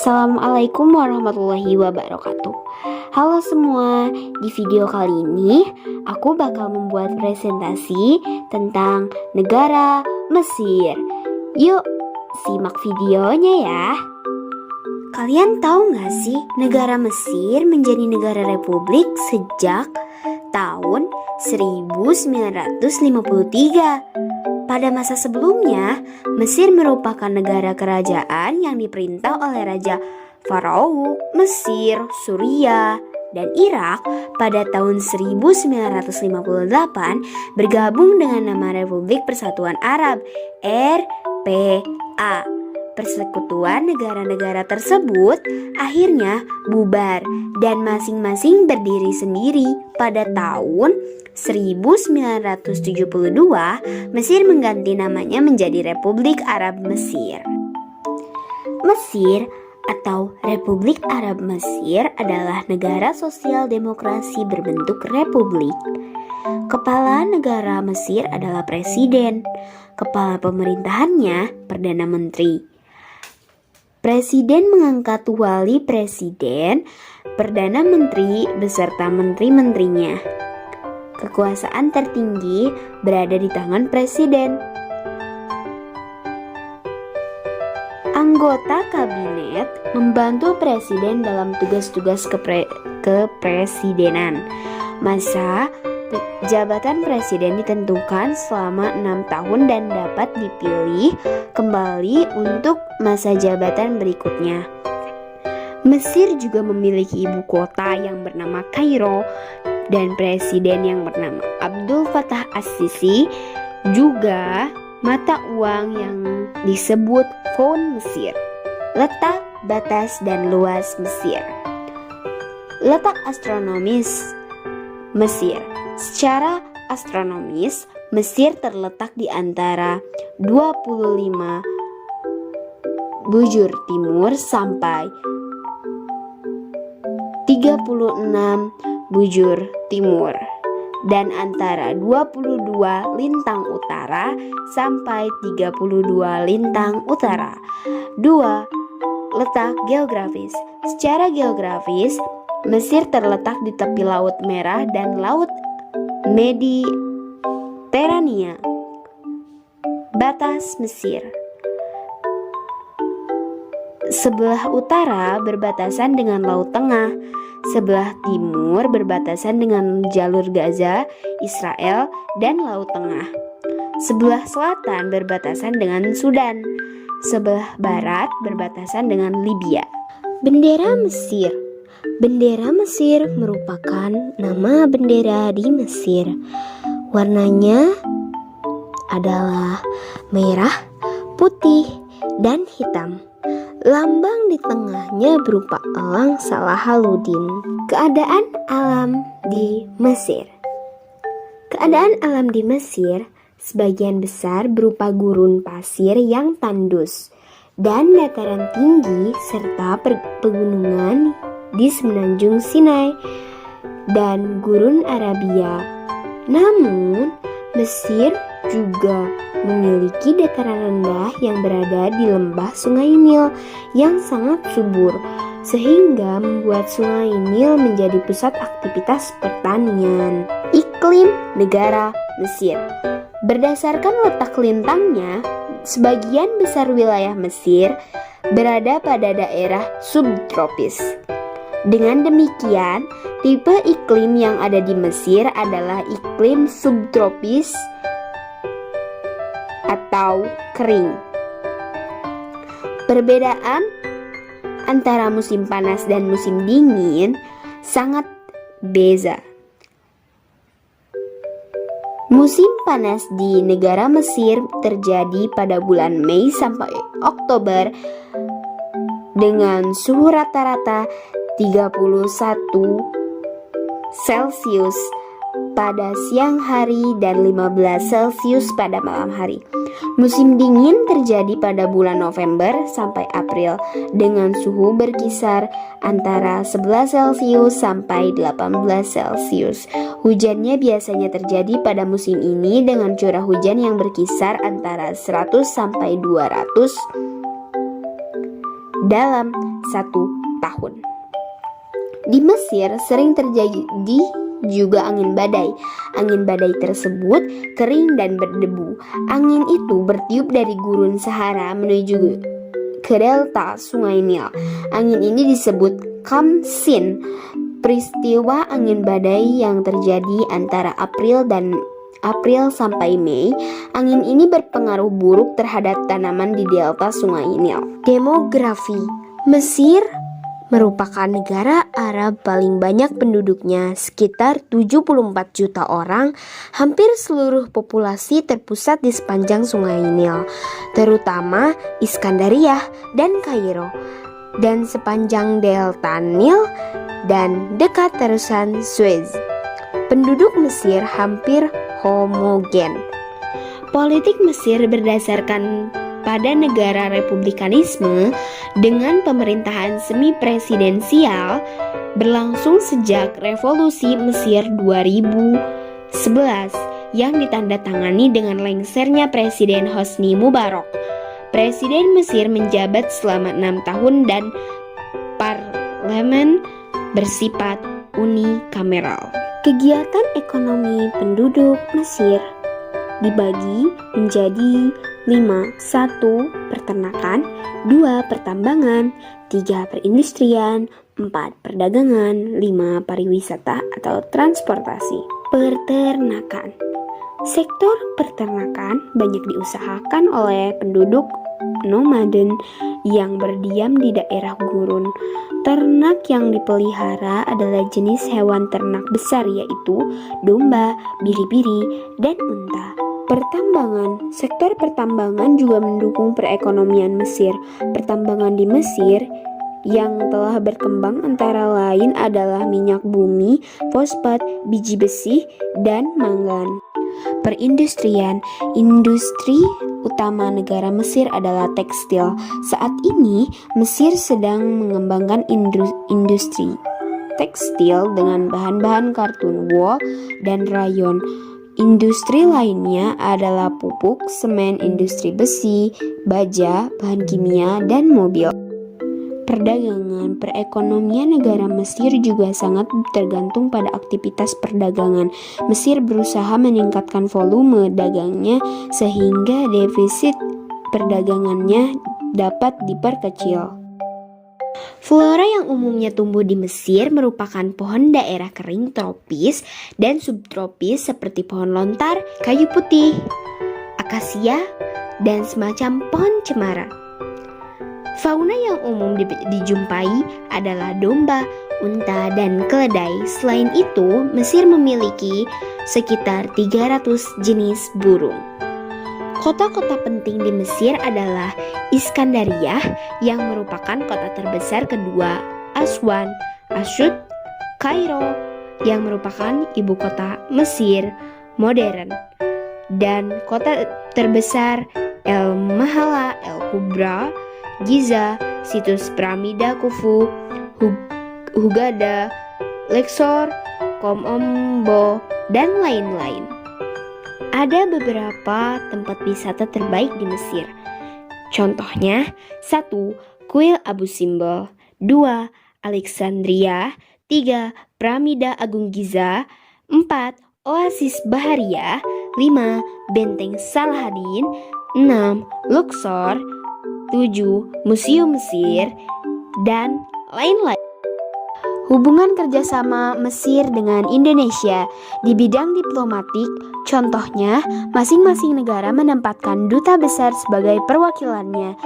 Assalamualaikum warahmatullahi wabarakatuh. Halo semua, di video kali ini aku bakal membuat presentasi tentang negara Mesir. Yuk, simak videonya ya. Kalian tahu gak sih, negara Mesir menjadi negara republik sejak tahun 1953. Pada masa sebelumnya, Mesir merupakan negara kerajaan yang diperintah oleh Raja Faraouk Mesir, Suriah, dan Irak. Pada tahun 1958 bergabung dengan nama Republik Persatuan Arab (RPA). Persekutuan negara-negara tersebut akhirnya bubar dan masing-masing berdiri sendiri. Pada tahun 1972, Mesir mengganti namanya menjadi Republik Arab Mesir. Mesir atau Republik Arab Mesir adalah negara sosial demokrasi berbentuk republik. Kepala negara Mesir adalah presiden. Kepala pemerintahannya Perdana Menteri. Presiden mengangkat wali presiden, Perdana Menteri beserta menteri-menterinya. Kekuasaan tertinggi berada di tangan presiden. Anggota kabinet membantu presiden dalam tugas-tugas kepresidenan. Masa jabatan presiden ditentukan selama 6 tahun dan dapat dipilih kembali untuk masa jabatan berikutnya. Mesir juga memiliki ibu kota yang bernama Kairo dan presiden yang bernama Abdul Fattah As-Sisi, juga mata uang yang disebut pound Mesir. Letak, batas, dan luas Mesir. Letak astronomis Mesir. Secara astronomis, Mesir terletak di antara 25 bujur timur sampai 36 bujur timur, dan antara 22 lintang utara sampai 32 lintang utara. 2. Letak geografis. Secara geografis, Mesir terletak di tepi Laut Merah dan Laut Mediterania. Batas Mesir. Sebelah utara berbatasan dengan Laut Tengah, sebelah timur berbatasan dengan jalur Gaza, Israel, dan Laut Tengah. Sebelah selatan berbatasan dengan Sudan, sebelah barat berbatasan dengan Libya. Bendera Mesir. Bendera Mesir merupakan nama bendera di Mesir. Warnanya adalah merah, putih, dan hitam. Lambang di tengahnya berupa elang Salahuddin. Keadaan alam di Mesir. Keadaan alam di Mesir sebagian besar berupa gurun pasir yang tandus dan dataran tinggi serta pegunungan di semenanjung Sinai dan gurun Arabia. Namun, Mesir juga memiliki dataran rendah yang berada di lembah Sungai Nil yang sangat subur, sehingga membuat Sungai Nil menjadi pusat aktivitas pertanian. Iklim negara Mesir. Berdasarkan letak lintangnya, sebagian besar wilayah Mesir berada pada daerah subtropis. Dengan demikian, tipe iklim yang ada di Mesir adalah iklim subtropis atau kering. Perbedaan antara musim panas dan musim dingin sangat beza. Musim panas di negara Mesir terjadi pada bulan Mei sampai Oktober dengan suhu rata-rata 31 Celcius pada siang hari dan 15 Celcius pada malam hari. Musim dingin terjadi pada bulan November sampai April dengan suhu berkisar antara 11 Celcius sampai 18 Celcius. Hujannya biasanya terjadi pada musim ini dengan curah hujan yang berkisar antara 100 sampai 200 dalam 1 tahun. Di Mesir sering terjadi juga angin badai. Angin badai tersebut kering dan berdebu. Angin itu bertiup dari gurun Sahara menuju ke delta Sungai Nil. Angin ini disebut Khamsin. Peristiwa angin badai yang terjadi antara April sampai Mei. Angin ini berpengaruh buruk terhadap tanaman di delta Sungai Nil. Demografi Mesir merupakan negara Arab paling banyak penduduknya, sekitar 74 juta orang. Hampir seluruh populasi terpusat di sepanjang Sungai Nil, terutama Iskandariah dan Kairo, dan sepanjang delta Nil dan dekat terusan Suez. Penduduk Mesir hampir homogen. Politik Mesir berdasarkan pada negara republikanisme dengan pemerintahan semi-presidensial berlangsung sejak Revolusi Mesir 2011 yang ditandatangani dengan lengsernya Presiden Hosni Mubarak. Presiden Mesir menjabat selama 6 tahun dan parlemen bersifat unikameral. Kegiatan ekonomi penduduk Mesir dibagi menjadi 5. 1. Peternakan, 2. Pertambangan, 3. Perindustrian, 4. Perdagangan, 5. Pariwisata atau transportasi. Peternakan. Sektor peternakan banyak diusahakan oleh penduduk nomaden yang berdiam di daerah gurun. Ternak yang dipelihara adalah jenis hewan ternak besar yaitu domba, biri-biri, dan unta. Pertambangan. Sektor pertambangan juga mendukung perekonomian Mesir. Pertambangan di Mesir yang telah berkembang antara lain adalah minyak bumi, fosfat, biji besi, dan mangan. Perindustrian. Industri utama negara Mesir adalah tekstil. Saat ini Mesir sedang mengembangkan industri tekstil dengan bahan-bahan kartun wool dan rayon. Industri lainnya adalah pupuk, semen, industri besi, baja, bahan kimia, dan mobil. Perdagangan. Perekonomian negara Mesir juga sangat tergantung pada aktivitas perdagangan. Mesir berusaha meningkatkan volume dagangnya sehingga defisit perdagangannya dapat diperkecil. Flora yang umumnya tumbuh di Mesir merupakan pohon daerah kering tropis dan subtropis seperti pohon lontar, kayu putih, akasia, dan semacam pohon cemara. Fauna yang umum dijumpai adalah domba, unta, dan keledai. Selain itu, Mesir memiliki sekitar 300 jenis burung. Kota-kota penting di Mesir adalah Iskandariah yang merupakan kota terbesar kedua, Aswan, Asyut, Kairo yang merupakan ibu kota Mesir modern, dan kota terbesar El Mahala, El Kubra, Giza, situs piramida Khufu, Hurghada, Luxor, Kom Ombo, dan lain-lain. Ada beberapa tempat wisata terbaik di Mesir. Contohnya, 1. Kuil Abu Simbel, 2. Alexandria, 3. Piramida Agung Giza, 4. Oasis Baharia, 5. Benteng Saladin, 6. Luxor, 7. Museum Mesir, dan lain-lain. Hubungan kerjasama Mesir dengan Indonesia di bidang diplomatik, contohnya masing-masing negara menempatkan duta besar sebagai perwakilannya.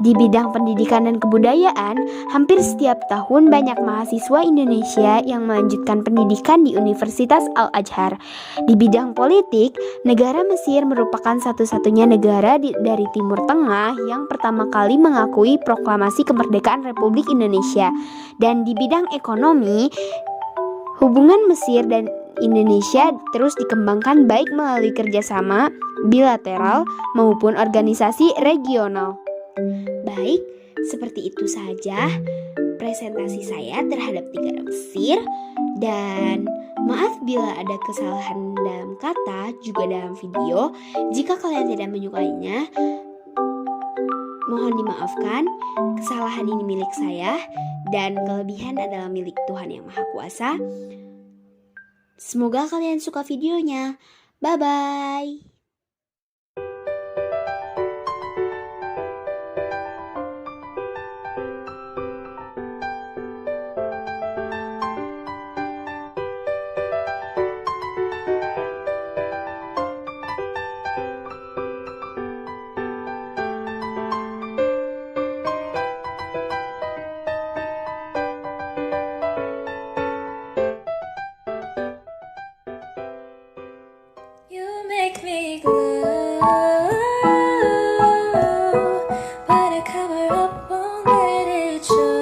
Di bidang pendidikan dan kebudayaan, hampir setiap tahun banyak mahasiswa Indonesia yang melanjutkan pendidikan di Universitas Al-Azhar. Di bidang politik, negara Mesir merupakan satu-satunya negara dari Timur Tengah yang pertama kali mengakui proklamasi kemerdekaan Republik Indonesia. Dan di bidang ekonomi, hubungan Mesir dan Indonesia terus dikembangkan baik melalui kerjasama bilateral maupun organisasi regional. Baik, seperti itu saja presentasi saya terhadap negara Mesir, dan maaf bila ada kesalahan dalam kata juga dalam video. Jika kalian tidak menyukainya, Mohon dimaafkan, kesalahan ini milik saya dan kelebihan adalah milik Tuhan Yang Maha Kuasa. Semoga kalian suka videonya. Bye-bye. You make me glow, but I cover up, won't let it show.